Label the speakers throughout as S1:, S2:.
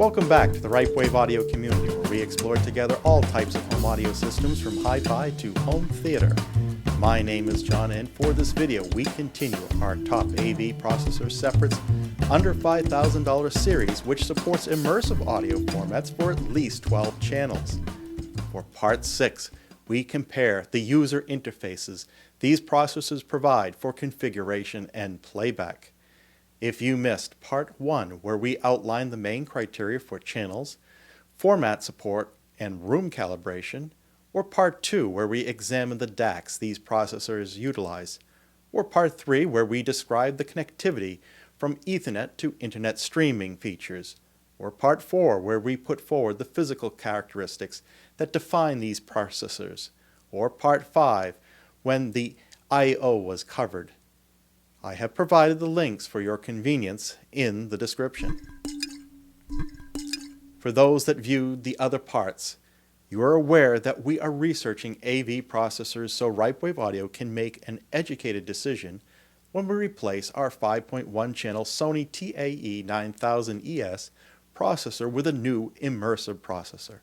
S1: Welcome back to the Ripewave audio community, where we explore together all types of home audio systems from hi-fi to home theater. My name is John, and for this video we continue our top AV processor separates under $5,000 series, which supports immersive audio formats for at least 12 channels. For part 6, we compare the user interfaces these processors provide for configuration and playback. If you missed part 1, where we outlined the main criteria for channels, format support, and room calibration, or part 2, where we examined the DACs these processors utilize, or part 3, where we described the connectivity from Ethernet to Internet streaming features, or part 4, where we put forward the physical characteristics that define these processors, or part 5, when the I/O was covered. I have provided the links for your convenience in the description. For those that viewed the other parts, you are aware that we are researching AV processors so Ripewave Audio can make an educated decision when we replace our 5.1 channel Sony TAE 9000ES processor with a new immersive processor.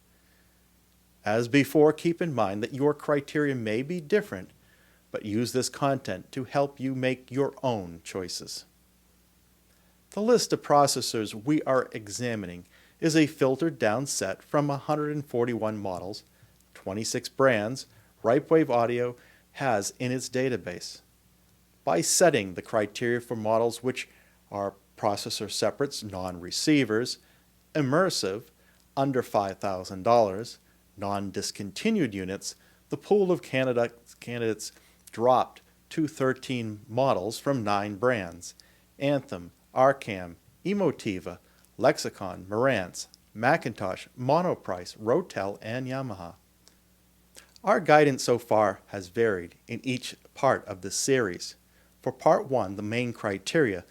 S1: As before, keep in mind that your criteria may be different, but use this content to help you make your own choices. The list of processors we are examining is a filtered down set from 141 models, 26 brands Ripewave Audio has in its database. By setting the criteria for models which are processor separates, non-receivers, immersive, under $5,000, non-discontinued units, the pool of candidates dropped to 13 models from 9 brands: Anthem, Arcam, Emotiva, Lexicon, Marantz, McIntosh, Monoprice, Rotel, and Yamaha. Our guidance so far has varied in each part of this series. For part 1, the main criteria,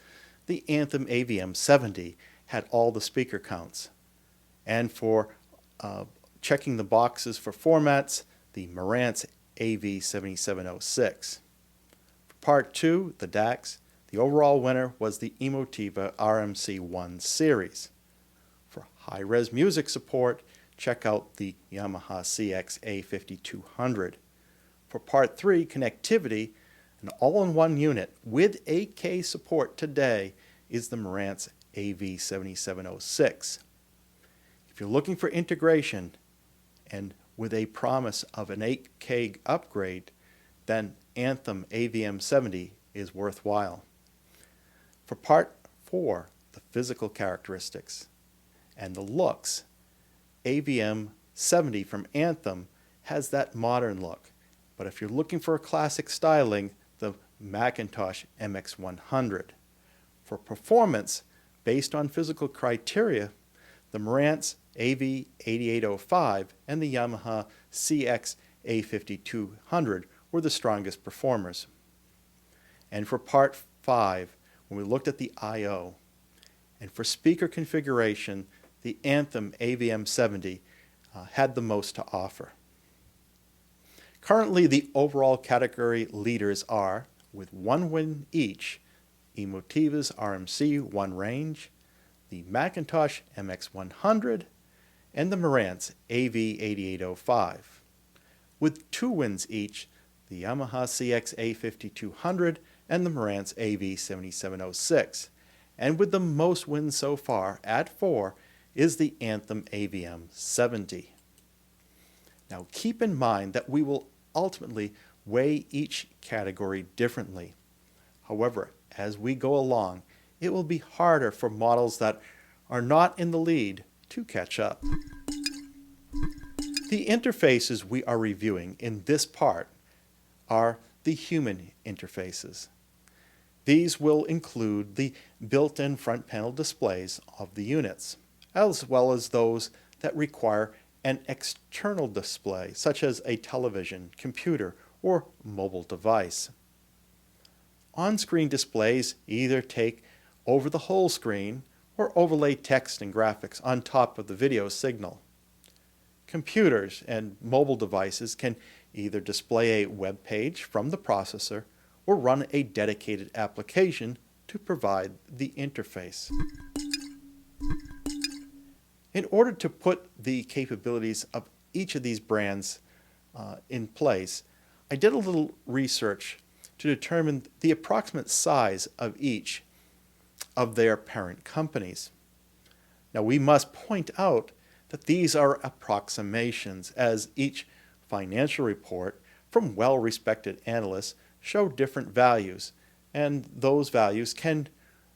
S1: the Anthem AVM-70 had all the speaker counts. And for checking the boxes for formats, the Marantz AV7706. For part 2, the DACs, the overall winner was the Emotiva RMC1 series. For high-res music support, check out the Yamaha CX-A5200. For part 3, connectivity, an all-in-one unit with 8K support today is the Marantz AV7706. If you're looking for integration and with a promise of an 8K upgrade, then Anthem AVM-70 is worthwhile. For part 4, the physical characteristics and the looks, AVM-70 from Anthem has that modern look, but if you're looking for a classic styling, the McIntosh MX100. For performance, based on physical criteria, the Marantz AV8805 and the Yamaha CX-A5200 were the strongest performers. And for part 5, when we looked at the I/O, and for speaker configuration, the Anthem AVM-70 had the most to offer. Currently, the overall category leaders are, with 1 win each, Emotiva's RMC1 range, the McIntosh MX100, and the Marantz AV8805. With 2 wins each, the Yamaha CX-A5200 and the Marantz AV7706. And with the most wins so far, at 4, is the Anthem AVM-70. Now keep in mind that we will ultimately weigh each category differently. However, as we go along, it will be harder for models that are not in the lead to catch up. The interfaces we are reviewing in this part are the human interfaces. These will include the built-in front panel displays of the units, as well as those that require an external display, such as a television, computer, or mobile device. On-screen displays either take over the whole screen or overlay text and graphics on top of the video signal. Computers and mobile devices can either display a web page from the processor or run a dedicated application to provide the interface. In order to put the capabilities of each of these brands in place, I did a little research to determine the approximate size of each of their parent companies. Now, we must point out that these are approximations, as each financial report from well-respected analysts show different values, and those values can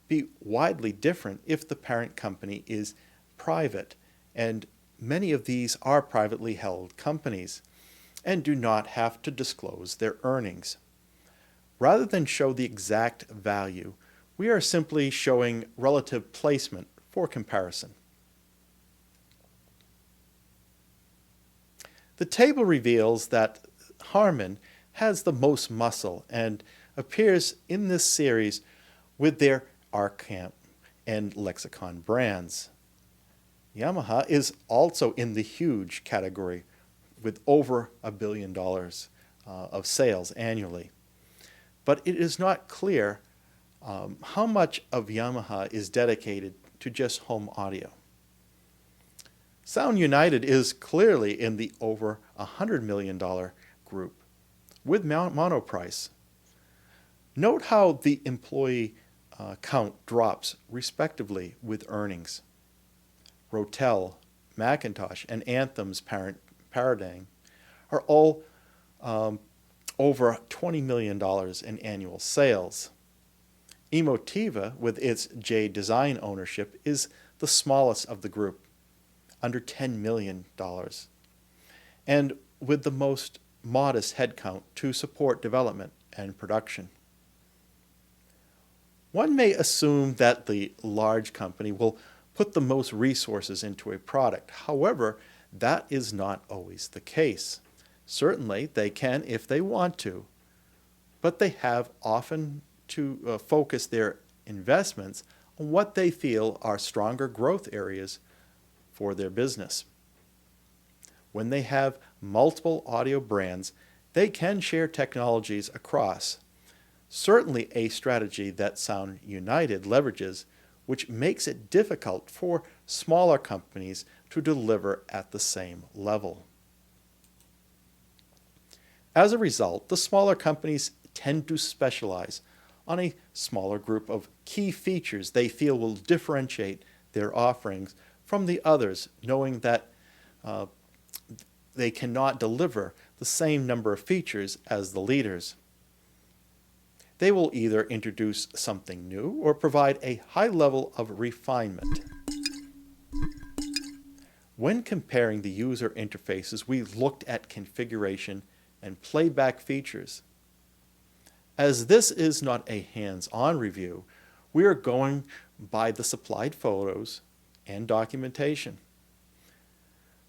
S1: be widely different if the parent company is private, and many of these are privately held companies and do not have to disclose their earnings. Rather than show the exact value, we are simply showing relative placement for comparison. The table reveals that Harman has the most muscle and appears in this series with their Arcam and Lexicon brands. Yamaha is also in the huge category with over $1 billion of sales annually. But it is not clear how much of Yamaha is dedicated to just home audio. Sound United is clearly in the over $100 million group with Monoprice. Note how the employee count drops respectively with earnings. Rotel, McIntosh, and Anthem's parent Paradigm are all over $20 million in annual sales. Emotiva, with its J Design ownership, is the smallest of the group, under $10 million, and with the most modest headcount to support development and production. One may assume that the large company will put the most resources into a product. However, that is not always the case. Certainly, they can if they want to, but they have often to focus their investments on what they feel are stronger growth areas for their business. When they have multiple audio brands, they can share technologies across. Certainly a strategy that Sound United leverages, which makes it difficult for smaller companies to deliver at the same level. As a result, the smaller companies tend to specialize on a smaller group of key features they feel will differentiate their offerings from the others, knowing that they cannot deliver the same number of features as the leaders. They will either introduce something new or provide a high level of refinement. When comparing the user interfaces, we looked at configuration and playback features. As this is not a hands-on review, we are going by the supplied photos and documentation.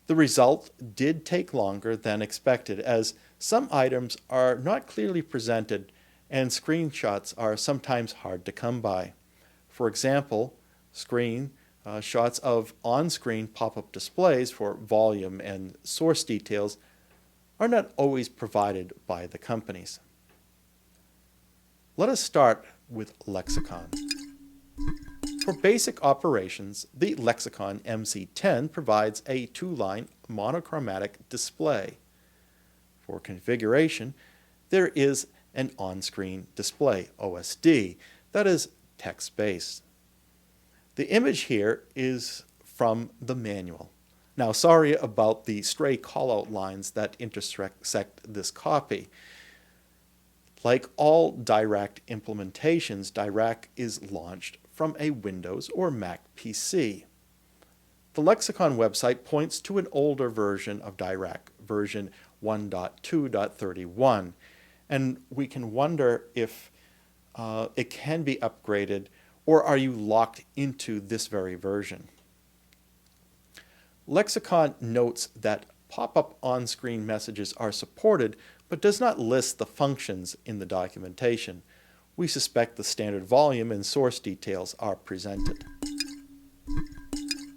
S1: The result did take longer than expected, as some items are not clearly presented and screenshots are sometimes hard to come by. For example, shots of on-screen pop-up displays for volume and source details are not always provided by the companies. Let us start with Lexicon. For basic operations, the Lexicon MC-10 provides a two-line monochromatic display. For configuration, there is an on-screen display, OSD, that is text-based. The image here is from the manual. Now, sorry about the stray call-out lines that intersect this copy. Like all Dirac implementations, Dirac is launched from a Windows or Mac PC. The Lexicon website points to an older version of Dirac, version 1.2.31, and we can wonder if it can be upgraded, or are you locked into this very version? Lexicon notes that pop-up on-screen messages are supported, but does not list the functions in the documentation. We suspect the standard volume and source details are presented.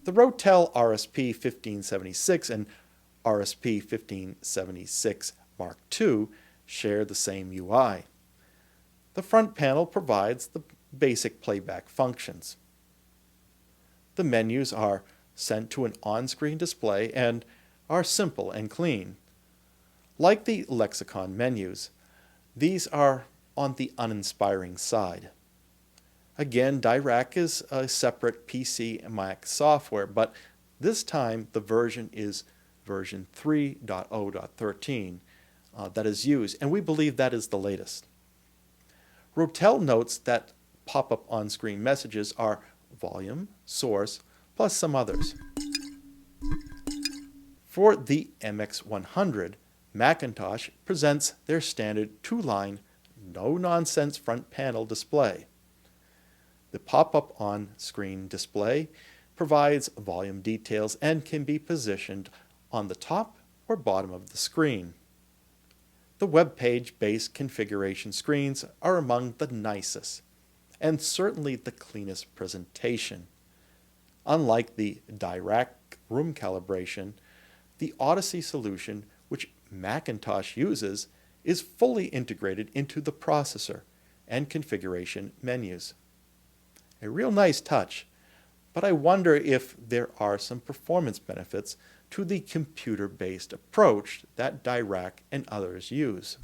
S1: The Rotel RSP-1576 and RSP-1576 Mark II share the same UI. The front panel provides the basic playback functions. The menus are sent to an on-screen display and are simple and clean. Like the Lexicon menus, these are on the uninspiring side. Again, DAC is a separate PC and Mac software, but this time the version is version 3.0.13 that is used, and we believe that is the latest. Rotel notes that pop-up on-screen messages are volume, source, plus some others. For the MX100, McIntosh presents their standard two-line, no-nonsense front panel display. The pop-up on-screen display provides volume details and can be positioned on the top or bottom of the screen. The web page-based configuration screens are among the nicest and certainly the cleanest presentation. Unlike the direct room calibration, the Odyssey solution, which McIntosh uses, is fully integrated into the processor and configuration menus. A real nice touch, but I wonder if there are some performance benefits to the computer-based approach that Dirac and others use.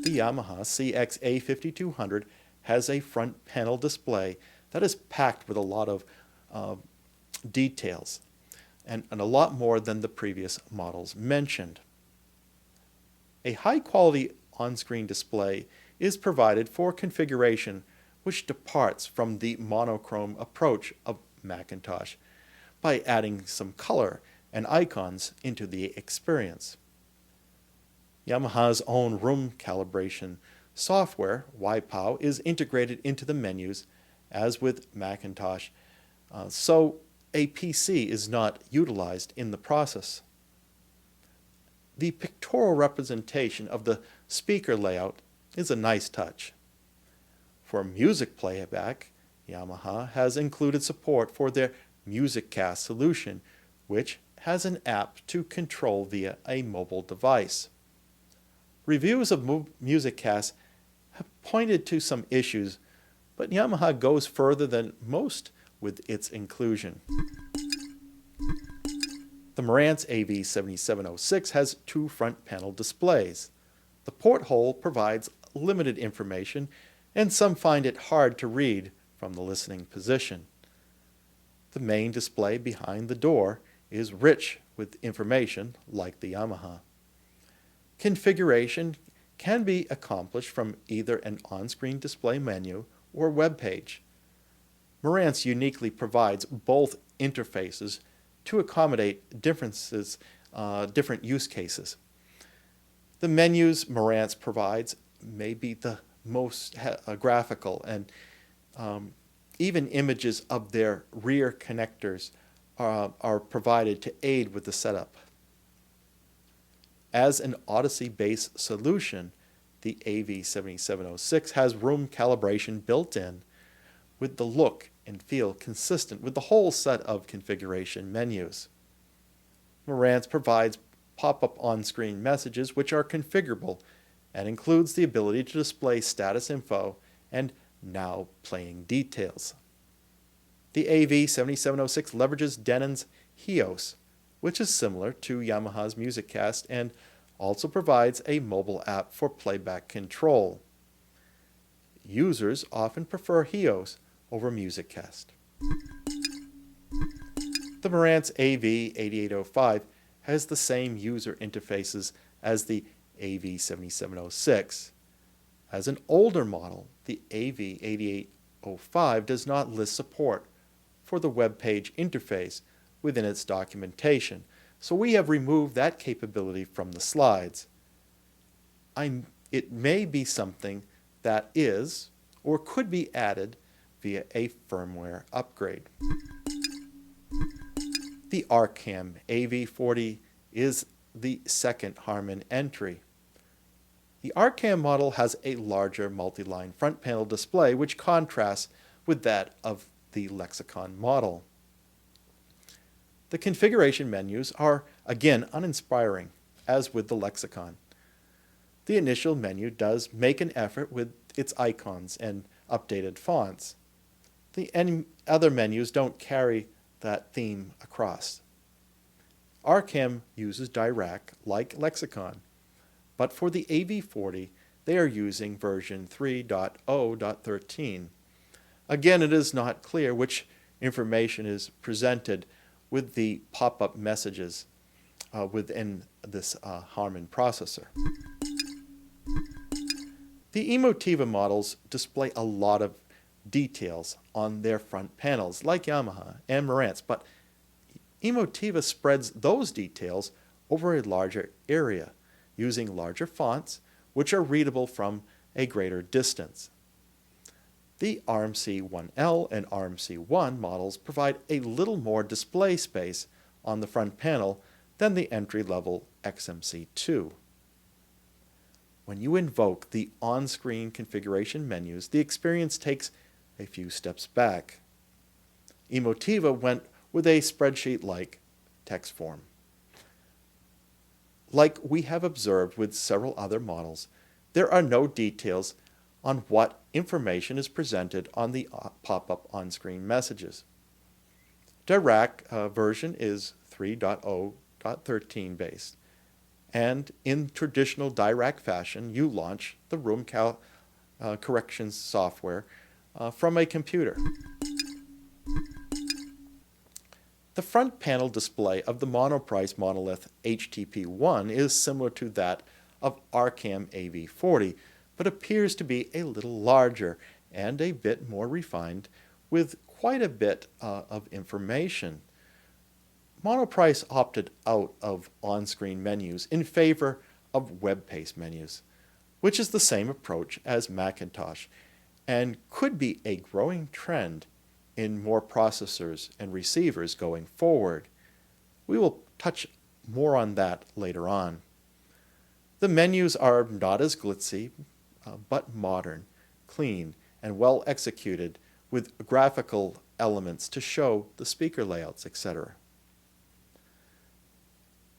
S1: The Yamaha CX-A5200 has a front panel display that is packed with a lot of details and a lot more than the previous models mentioned. A high-quality on-screen display is provided for configuration which departs from the monochrome approach of McIntosh by adding some color and icons into the experience. Yamaha's own room calibration software, YPOW, is integrated into the menus as with McIntosh, so a PC is not utilized in the process. The pictorial representation of the speaker layout is a nice touch. For music playback, Yamaha has included support for their MusicCast solution, which has an app to control via a mobile device. Reviews of MusicCast have pointed to some issues, but Yamaha goes further than most with its inclusion. The Marantz AV7706 has two front panel displays. The porthole provides limited information, and some find it hard to read from the listening position. The main display behind the door is rich with information like the Yamaha. Configuration can be accomplished from either an on-screen display menu or web page. Marantz uniquely provides both interfaces to accommodate different use cases. The menus Marantz provides may be the most graphical, and even images of their rear connectors are provided to aid with the setup. As an Odyssey-based solution, the AV7706 has room calibration built in, with the look and feel consistent with the whole set of configuration menus. Marantz provides pop-up on-screen messages which are configurable and includes the ability to display status info and now playing details. The AV7706 leverages Denon's HEOS, which is similar to Yamaha's MusicCast and also provides a mobile app for playback control. Users often prefer HEOS over MusicCast. The Marantz AV8805 has the same user interfaces as the AV7706. As an older model, the AV8805 does not list support for the web page interface within its documentation, so we have removed that capability from the slides. It may be something that is or could be added via a firmware upgrade. The Arcam AV40 is the second Harman entry. The Arcam model has a larger multi-line front panel display which contrasts with that of the Lexicon model. The configuration menus are again uninspiring, as with the Lexicon. The initial menu does make an effort with its icons and updated fonts. The other menus don't carry that theme across. Arcam uses DAC like Lexicon, but for the AV40 they are using version 3.0.13. Again, it is not clear which information is presented with the pop-up messages within this Harman processor. The Emotiva models display a lot of details on their front panels, like Yamaha and Marantz, but Emotiva spreads those details over a larger area, using larger fonts, which are readable from a greater distance. The RMC-1L and RMC-1 models provide a little more display space on the front panel than the entry-level XMC2. When you invoke the on-screen configuration menus, the experience takes a few steps back. Emotiva went with a spreadsheet-like text form. Like we have observed with several other models, there are no details on what information is presented on the pop-up on-screen messages. DAC version is 3.0.13 based, and in traditional DAC fashion, you launch the room corrections software from a computer. The front panel display of the Monoprice Monolith HTP1 is similar to that of Arcam AV40, but appears to be a little larger and a bit more refined, with quite a bit of information. Monoprice opted out of on-screen menus in favor of web-based menus, which is the same approach as McIntosh, and could be a growing trend in more processors and receivers going forward. We will touch more on that later on. The menus are not as glitzy, but modern, clean, and well executed with graphical elements to show the speaker layouts, etc.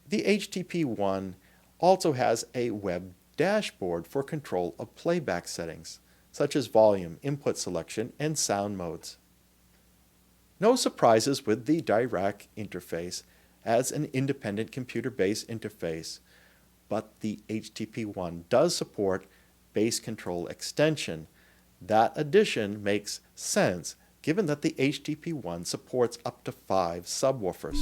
S1: The HTP1 also has a web dashboard for control of playback settings, such as volume, input selection, and sound modes. No surprises with the DAC interface as an independent computer-based interface, but the HTP1 does support bass control extension. That addition makes sense given that the HTP1 supports up to 5 subwoofers.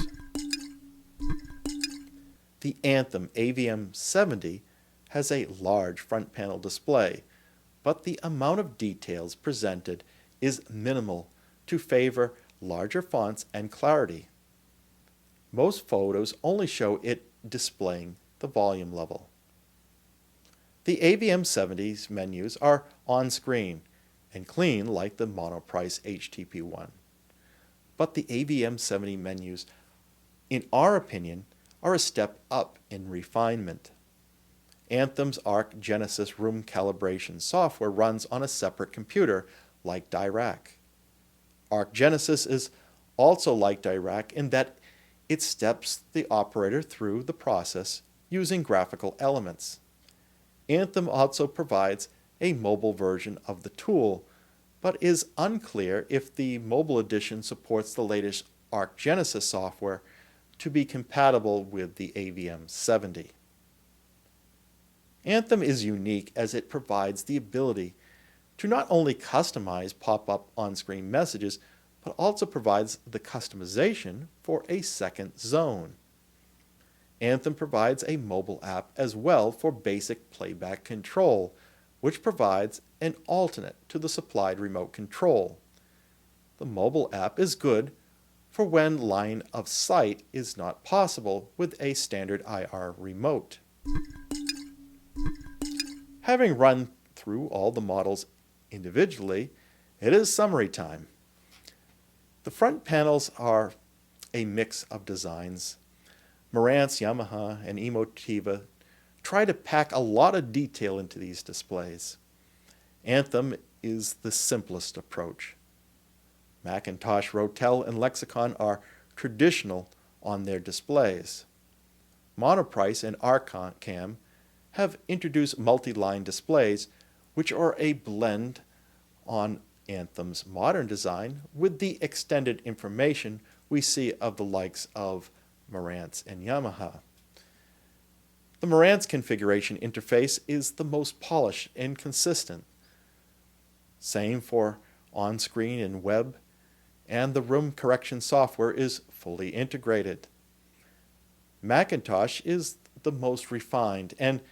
S1: The Anthem AVM-70 has a large front panel display, but the amount of details presented is minimal to favor larger fonts and clarity. Most photos only show it displaying the volume level. The AVM-70's menus are on-screen and clean like the Monoprice HTP1. But the AVM-70 menus, in our opinion, are a step up in refinement. Anthem's Arc Genesis room calibration software runs on a separate computer like DAC. Arc Genesis is also like DAC in that it steps the operator through the process using graphical elements. Anthem also provides a mobile version of the tool, but is unclear if the mobile edition supports the latest Arc Genesis software to be compatible with the AVM-70. Anthem is unique as it provides the ability to not only customize pop-up on-screen messages, but also provides the customization for a second zone. Anthem provides a mobile app as well for basic playback control, which provides an alternate to the supplied remote control. The mobile app is good for when line of sight is not possible with a standard IR remote. Having run through all the models individually, it is summary time. The front panels are a mix of designs. Marantz, Yamaha, and Emotiva try to pack a lot of detail into these displays. Anthem is the simplest approach. McIntosh, Rotel, and Lexicon are traditional on their displays. Monoprice and Arcam have introduced multi-line displays, which are a blend on Anthem's modern design with the extended information we see of the likes of Marantz and Yamaha. The Marantz configuration interface is the most polished and consistent. Same for on-screen and web, and the room correction software is fully integrated. McIntosh is the most refined, and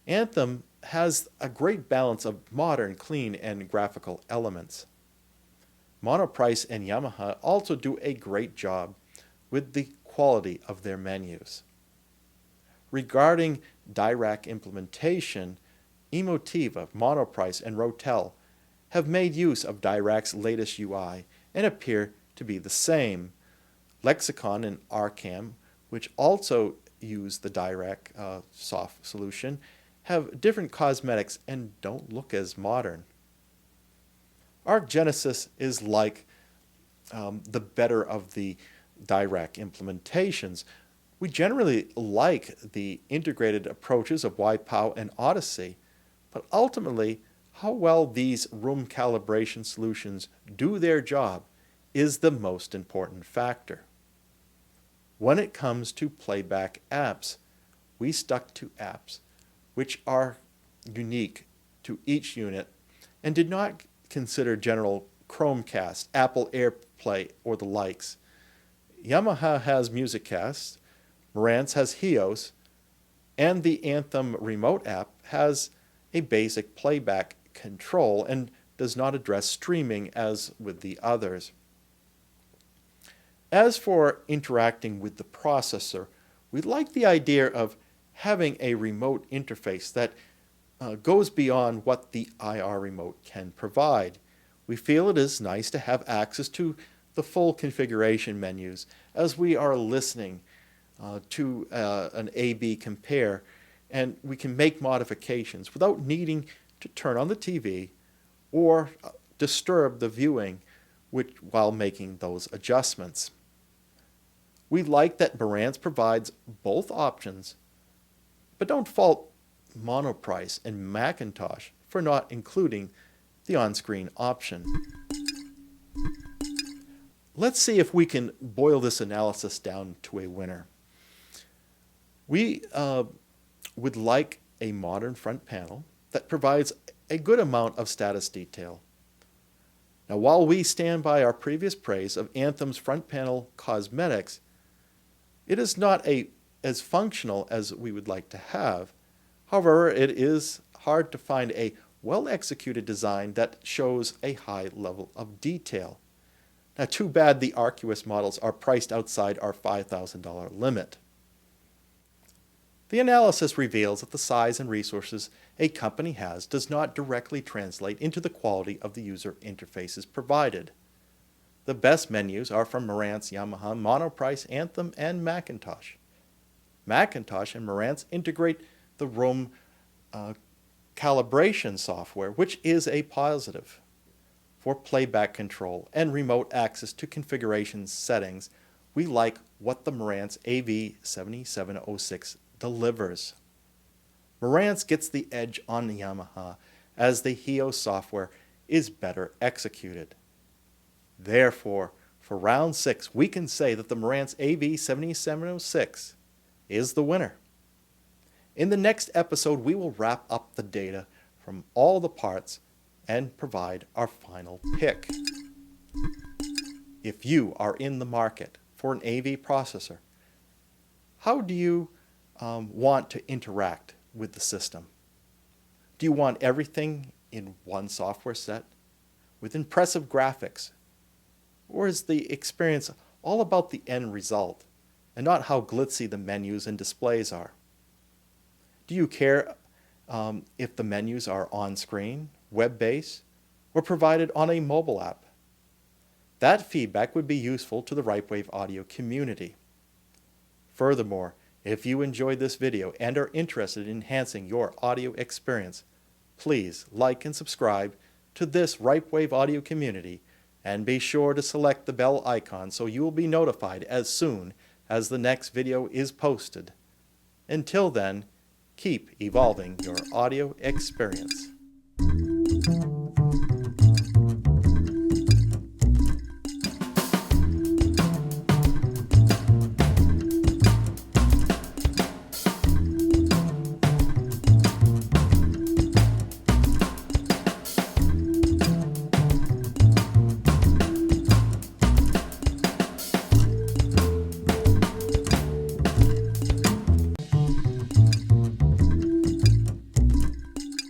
S1: Anthem has a great balance of modern, clean, and graphical elements. Monoprice and Yamaha also do a great job with the quality of their menus. Regarding DAC implementation, Emotiva, Monoprice, and Rotel have made use of DAC's latest UI and appear to be the same. Lexicon and Arcam, which also use the DAC soft solution, have different cosmetics and don't look as modern. Arc Genesis is like the better of the DAC implementations. We generally like the integrated approaches of Wipeow and Odyssey, but ultimately, how well these room calibration solutions do their job is the most important factor. When it comes to playback apps, we stuck to apps which are unique to each unit and did not consider general Chromecast, Apple AirPlay, or the likes. Yamaha has MusicCast, Marantz has HEOS, and the Anthem remote app has a basic playback control and does not address streaming as with the others. As for interacting with the processor, we like the idea of having a remote interface that goes beyond what the IR remote can provide. We feel it is nice to have access to the full configuration menus as we are listening to an A/B compare, and we can make modifications without needing to turn on the TV or disturb the viewing while making those adjustments. We like that Marantz provides both options, but don't fault Monoprice and McIntosh for not including the on-screen option. Let's see if we can boil this analysis down to a winner. We would like a modern front panel that provides a good amount of status detail. Now, while we stand by our previous praise of Anthem's front panel cosmetics, it is not as functional as we would like to have. However, it is hard to find a well-executed design that shows a high level of detail. Now, too bad the Arcuous models are priced outside our $5,000 limit. The analysis reveals that the size and resources a company has does not directly translate into the quality of the user interfaces provided. The best menus are from Marantz, Yamaha, Monoprice, Anthem, and McIntosh. McIntosh and Marantz integrate the room calibration software, which is a positive. For playback control and remote access to configuration settings, we like what the Marantz AV7706 delivers. Marantz gets the edge on Yamaha as the HEOS software is better executed. Therefore, for round 6, we can say that the Marantz AV7706 is the winner. In the next episode, we will wrap up the data from all the parts and provide our final pick. If you are in the market for an AV processor, how do you want to interact with the system? Do you want everything in one software set with impressive graphics? Or is the experience all about the end result and not how glitzy the menus and displays are? Do you care if the menus are on-screen, web-based, or provided on a mobile app? That feedback would be useful to the Ripewave audio community. Furthermore, if you enjoyed this video and are interested in enhancing your audio experience, please like and subscribe to this Ripewave audio community and be sure to select the bell icon so you will be notified as soon as the next video is posted. Until then, keep evolving your audio experience.